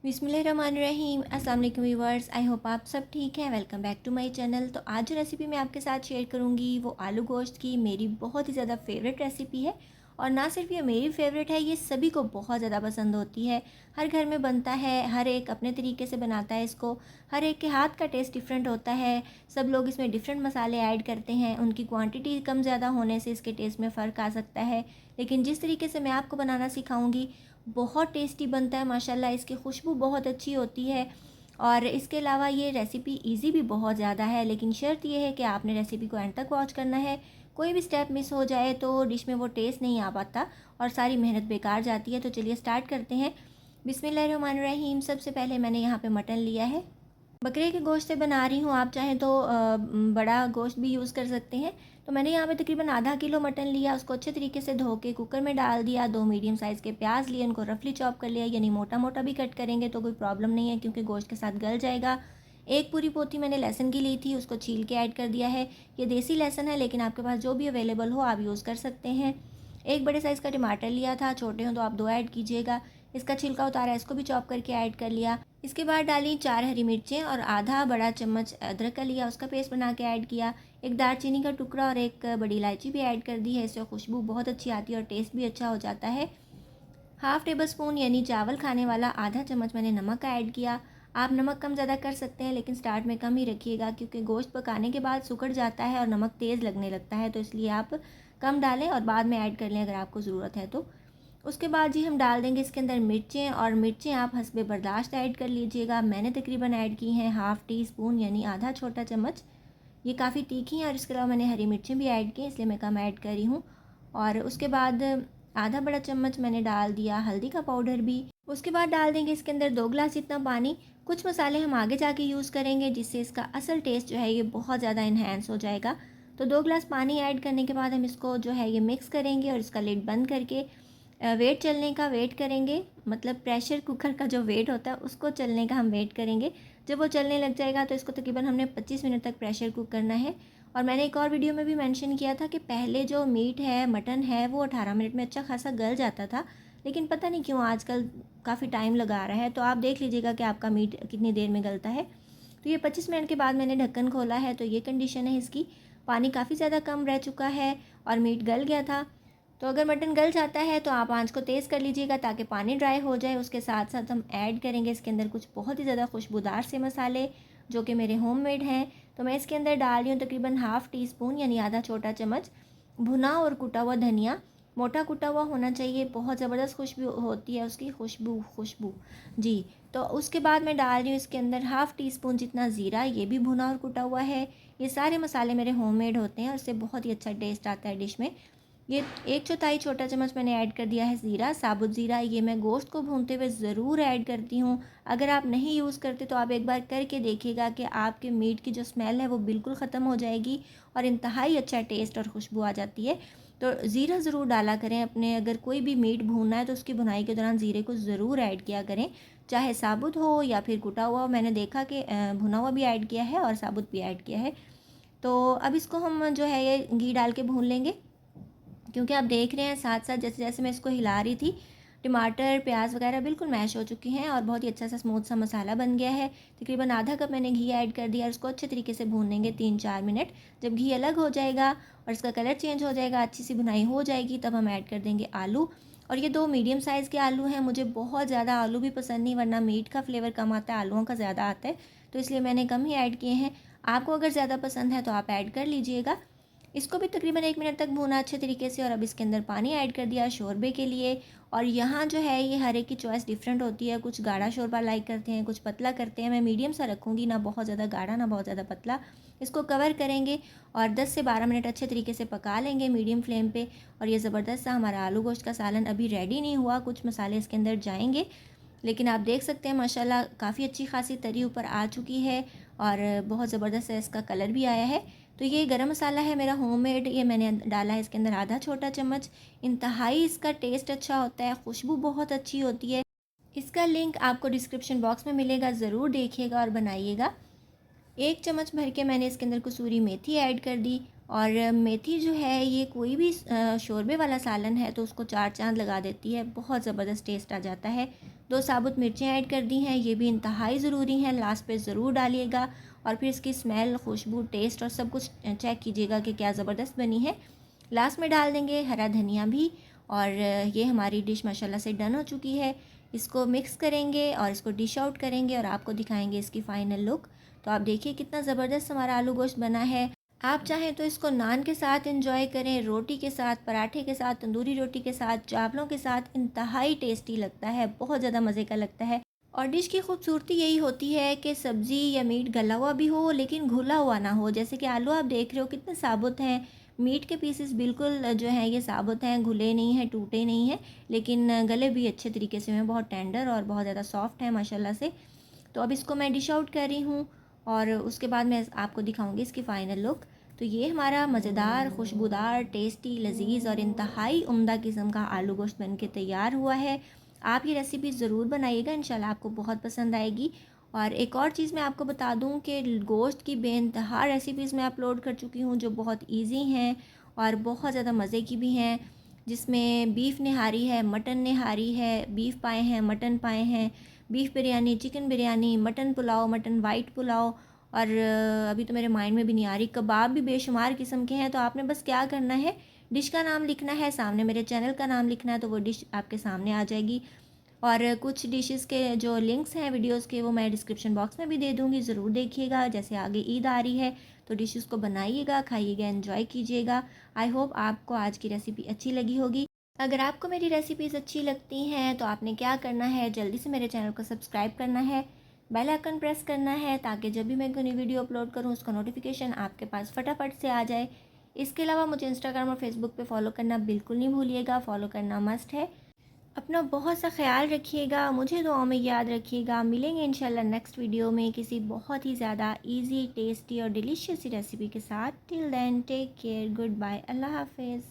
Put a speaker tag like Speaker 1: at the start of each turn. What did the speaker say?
Speaker 1: बिस्मिल्लाहिर्रहमानिर्रहीम। अस्सलाम वालेकुम व्यूअर्स, आई होप आप सब ठीक हैं। Welcome back to my channel. तो आज जो रेसिपी मैं आपके साथ शेयर करूंगी वो आलू गोश्त की मेरी बहुत ही ज़्यादा फेवरेट रेसिपी है। और ना सिर्फ ये मेरी फेवरेट है, ये सभी को बहुत ज़्यादा पसंद होती है। हर घर में बनता है, हर एक अपने तरीके से बनाता है इसको। हर एक के हाथ का टेस्ट डिफरेंट होता है। सब लोग इसमें डिफरेंट मसाले ऐड करते हैं, उनकी क्वान्टिटी कम ज़्यादा होने से इसके टेस्ट में फ़र्क आ सकता है। लेकिन जिस तरीके से मैं आपको बनाना सिखाऊँगी बहुत टेस्टी बनता है माशाल्लाह। इसकी खुशबू बहुत अच्छी होती है। और इसके अलावा ये रेसिपी इजी भी बहुत ज़्यादा है, लेकिन शर्त ये है कि आपने रेसिपी को एंड तक वॉच करना है। कोई भी स्टेप मिस हो जाए तो डिश में वो टेस्ट नहीं आ पाता और सारी मेहनत बेकार जाती है। तो चलिए स्टार्ट करते हैं। बिस्मिल्लाहिर्रहमानिर्रहीम। सबसे पहले मैंने यहाँ पे मटन लिया है। बकरे के गोश्त से बना रही हूँ, आप चाहें तो बड़ा गोश्त भी यूज़ कर सकते हैं। तो मैंने यहाँ पे तकरीबन आधा किलो मटन लिया, उसको अच्छे तरीके से धो के कुकर में डाल दिया। 2 मीडियम साइज़ के प्याज लिए, उनको रफली चॉप कर लिया, यानी मोटा मोटा भी कट करेंगे तो कोई प्रॉब्लम नहीं है क्योंकि गोश्त के साथ गल जाएगा। एक पूरी पोथी मैंने लहसुन की ली थी, उसको छील के ऐड कर दिया है। ये देसी लहसुन है, लेकिन आपके पास जो भी अवेलेबल हो आप यूज़ कर सकते हैं। एक बड़े साइज़ का टमाटर लिया था, छोटे हों तो आप 2 ऐड कीजिएगा। इसका छिलका उतारा, इसको भी चॉप करके ऐड कर लिया। इसके बाद डाली 4 हरी मिर्चें और आधा बड़ा चम्मच अदरक का लिया, उसका पेस्ट बना के ऐड किया। एक दालचीनी का टुकड़ा और एक बड़ी इलायची भी ऐड कर दी है। इससे खुशबू बहुत अच्छी आती है और टेस्ट भी अच्छा हो जाता है। हाफ़ टेबल स्पून यानी चावल खाने वाला आधा चम्मच मैंने नमक का ऐड किया। आप नमक कम ज़्यादा कर सकते हैं, लेकिन स्टार्ट में कम ही रखिएगा क्योंकि गोश्त पकाने के बाद सुखड़ जाता है और नमक तेज़ लगने लगता है। तो इसलिए आप कम डालें और बाद में ऐड कर लें अगर आपको ज़रूरत है तो। उसके बाद जी हम डाल देंगे इसके अंदर मिर्चें, और मिर्चें आप हस्बे बर्दाश्त ऐड कर लीजिएगा। मैंने तकरीबन ऐड की हैं हाफ़ टी स्पून यानी आधा छोटा चम्मच। ये काफ़ी तीखी हैं और इसके अलावा मैंने हरी मिर्चें भी ऐड की, इसलिए मैं कम ऐड कर रही हूँ। और उसके बाद आधा बड़ा चम्मच मैंने डाल दिया हल्दी का पाउडर भी। उसके बाद डाल देंगे इसके अंदर 2 गिलास जितना पानी। कुछ मसाले हम आगे जाके यूज़ करेंगे जिससे इसका असल टेस्ट जो है ये बहुत ज़्यादा इन्हेंस हो जाएगा। तो 2 गिलास पानी ऐड करने के बाद हम इसको जो है ये मिक्स करेंगे और इसका लिड बंद करके वेट चलने का वेट करेंगे। मतलब प्रेशर कुकर का जो वेट होता है उसको चलने का हम वेट करेंगे। जब वो चलने लग जाएगा तो इसको तकरीबन हमने 25 मिनट तक प्रेशर कुक करना है। और मैंने एक और वीडियो में भी मेंशन किया था कि पहले जो मीट है, मटन है, वो 18 मिनट में अच्छा खासा गल जाता था, लेकिन पता नहीं क्यों आजकल काफ़ी टाइम लगा रहा है। तो आप देख लीजिएगा कि आपका मीट कितनी देर में गलता है। तो ये 25 मिनट के बाद मैंने ढक्कन खोला है, तो ये कंडीशन है इसकी। पानी काफ़ी ज़्यादा कम रह चुका है और मीट गल गया था। तो अगर मटन गल जाता है तो आप आंच को तेज़ कर लीजिएगा ताकि पानी ड्राई हो जाए। उसके साथ साथ हम ऐड करेंगे इसके अंदर कुछ बहुत ही ज़्यादा खुशबूदार से मसाले जो कि मेरे होममेड हैं। तो मैं इसके अंदर डाल रही हूँ तकरीबन हाफ़ टी स्पून यानी आधा छोटा चम्मच भुना और कुटा हुआ धनिया। मोटा कुटा हुआ होना चाहिए, बहुत ज़बरदस्त खुशबू होती है उसकी, खुशबू खुशबू जी। तो उसके बाद मैं डाल रही हूँ इसके अंदर हाफ़ टी स्पून जितना ज़ीरा, ये भी भुना और कुटा हुआ है। ये सारे मसाले मेरे होममेड होते हैं और इससे बहुत ही अच्छा टेस्ट आता है डिश में। ये 1/4 छोटा चम्मच मैंने ऐड कर दिया है ज़ीरा, साबुत ज़ीरा। ये मैं गोश्त को भूनते हुए ज़रूर ऐड करती हूँ। अगर आप नहीं यूज़ करते तो आप एक बार करके देखिएगा कि आपके मीट की जो स्मेल है वो बिल्कुल ख़त्म हो जाएगी और इंतहाई अच्छा टेस्ट और खुशबू आ जाती है। तो ज़ीरा ज़रूर डाला करें अपने, अगर कोई भी मीट भूनना है तो उसकी भुनाई के दौरान ज़ीरे को ज़रूर ऐड किया करें, चाहे साबुत हो या फिर कुटा हुआ हो। मैंने देखा कि भुना हुआ भी ऐड किया है और साबुत भी ऐड किया है। तो अब इसको हम जो है ये घी डाल के भून लेंगे, क्योंकि आप देख रहे हैं साथ साथ जैसे जैसे मैं इसको हिला रही थी टमाटर प्याज वगैरह बिल्कुल मैश हो चुके हैं और बहुत ही अच्छा सा स्मूथ सा मसाला बन गया है। तकरीबन आधा कप मैंने घी ऐड कर दिया और इसको अच्छे तरीके से भून लेंगे 3-4 मिनट। जब घी अलग हो जाएगा और इसका कलर चेंज हो जाएगा, अच्छी सी भुनाई हो जाएगी, तब हम ऐड कर देंगे आलू। और ये 2 मीडियम साइज़ के आलू हैं। मुझे बहुत ज़्यादा आलू भी पसंद नहीं, वरना मीट का फ्लेवर कम आता है, आलूओं का ज़्यादा आता है, तो इसलिए मैंने कम ही ऐड किए हैं। आपको अगर ज़्यादा पसंद है तो आप ऐड कर लीजिएगा। इसको भी तकरीबन 1 मिनट तक भूना अच्छे तरीके से। और अब इसके अंदर पानी ऐड कर दिया शोरबे के लिए। और यहाँ जो है ये हर एक की चॉइस डिफरेंट होती है, कुछ गाढ़ा शोरबा लाइक करते हैं, कुछ पतला करते हैं। मैं मीडियम सा रखूँगी, ना बहुत ज़्यादा गाढ़ा ना बहुत ज़्यादा पतला। इसको कवर करेंगे और 10 से 12 मिनट अच्छे तरीके से पका लेंगे मीडियम फ्लेम पे। और ये ज़बरदस्त सा हमारा आलू गोश्त का सालन अभी रेडी नहीं हुआ, कुछ मसाले इसके अंदर जाएंगे, लेकिन आप देख सकते हैं माशाल्लाह काफ़ी अच्छी खासी तरी ऊपर आ चुकी है और बहुत ज़बरदस्त इसका कलर भी आया है। तो ये गरम मसाला है मेरा होममेड, ये मैंने डाला है इसके अंदर आधा छोटा चम्मच। इंतहाई इसका टेस्ट अच्छा होता है, खुशबू बहुत अच्छी होती है। इसका लिंक आपको डिस्क्रिप्शन बॉक्स में मिलेगा, ज़रूर देखिएगा और बनाइएगा। 1 चम्मच भर के मैंने इसके अंदर कसूरी मेथी ऐड कर दी। और मेथी जो है ये कोई भी शोरबे वाला सालन है तो उसको 4 चांद लगा देती है, बहुत ज़बरदस्त टेस्ट आ जाता है। 2 साबुत मिर्चें ऐड कर दी हैं, ये भी इंतहाई ज़रूरी हैं, लास्ट पे ज़रूर डालिएगा। और फिर इसकी स्मेल, खुशबू, टेस्ट और सब कुछ चेक कीजिएगा कि क्या ज़बरदस्त बनी है। लास्ट में डाल देंगे हरा धनिया भी। और ये हमारी डिश माशाल्लाह से डन हो चुकी है। इसको मिक्स करेंगे और इसको डिश आउट करेंगे और आपको दिखाएंगे इसकी फ़ाइनल लुक। तो आप देखिए कितना ज़बरदस्त हमारा आलू गोश्त बना है। आप चाहें तो इसको नान के साथ एंजॉय करें, रोटी के साथ, पराठे के साथ, तंदूरी रोटी के साथ, चावलों के साथ। इंतहाई टेस्टी लगता है, बहुत ज़्यादा मज़े का लगता है। और डिश की खूबसूरती यही होती है कि सब्ज़ी या मीट गला हुआ भी हो लेकिन घुला हुआ ना हो। जैसे कि आलू आप देख रहे हो कितने साबुत हैं, मीट के पीसेस बिल्कुल जो हैं ये साबुत हैं, घुले नहीं हैं, टूटे नहीं हैं, लेकिन गले भी अच्छे तरीके से हैं, बहुत टेंडर और बहुत ज़्यादा सॉफ्ट है माशाल्लाह से। तो अब इसको मैं डिश आउट कर रही हूँ और उसके बाद मैं आपको दिखाऊंगी इसकी फ़ाइनल लुक। तो ये हमारा मज़ेदार, खुशबूदार, टेस्टी, लजीज और इंतहाई उम्दा किस्म का आलू गोश्त बन के तैयार हुआ है। आप ये रेसिपी ज़रूर बनाइएगा, इंशाल्लाह आपको बहुत पसंद आएगी। और एक और चीज़ मैं आपको बता दूं कि गोश्त की बेइंतहा रेसिपीज़ मैं अपलोड कर चुकी हूँ जो बहुत इजी हैं और बहुत ज़्यादा मज़े की भी हैं, जिसमें बीफ निहारी है, मटन निहारी है, बीफ पाए हैं, मटन पाए हैं, beef biryani, chicken biryani, mutton pulao, mutton white pulao. और अभी तो मेरे माइंड में भी नहीं आ रही, कबाब भी बेशुमार किस्म के हैं। तो आपने बस क्या करना है, डिश का नाम लिखना है, सामने मेरे चैनल का नाम लिखना है, तो वो डिश आपके सामने आ जाएगी। और कुछ डिशेस के जो लिंक्स हैं वीडियोस के वो मैं डिस्क्रिप्शन बॉक्स में भी दे दूँगी, ज़रूर देखिएगा। जैसे आगे ईद आ रही है तो डिशेस को बनाइएगा, खाइएगा, एंजॉय कीजिएगा। आई होप आपको आज की रेसिपी अच्छी लगी होगी। अगर आपको मेरी रेसिपीज़ अच्छी लगती हैं तो आपने क्या करना है, जल्दी से मेरे चैनल को सब्सक्राइब करना है, बेल आइकन प्रेस करना है, ताकि जब भी मैं कोई नई वीडियो अपलोड करूँ उसका नोटिफिकेशन आपके पास फटाफट से आ जाए। इसके अलावा मुझे इंस्टाग्राम और फेसबुक पे फॉलो करना बिल्कुल नहीं भूलिएगा, फॉलो करना मस्ट है। अपना बहुत सा ख्याल रखिएगा, मुझे दुआओं में याद रखिएगा। मिलेंगे इंशाल्लाह नेक्स्ट वीडियो में किसी बहुत ही ज़्यादा इजी, टेस्टी और डिलीशियस सी रेसिपी के साथ। Till then take care, good bye, अल्लाह हाफिज़।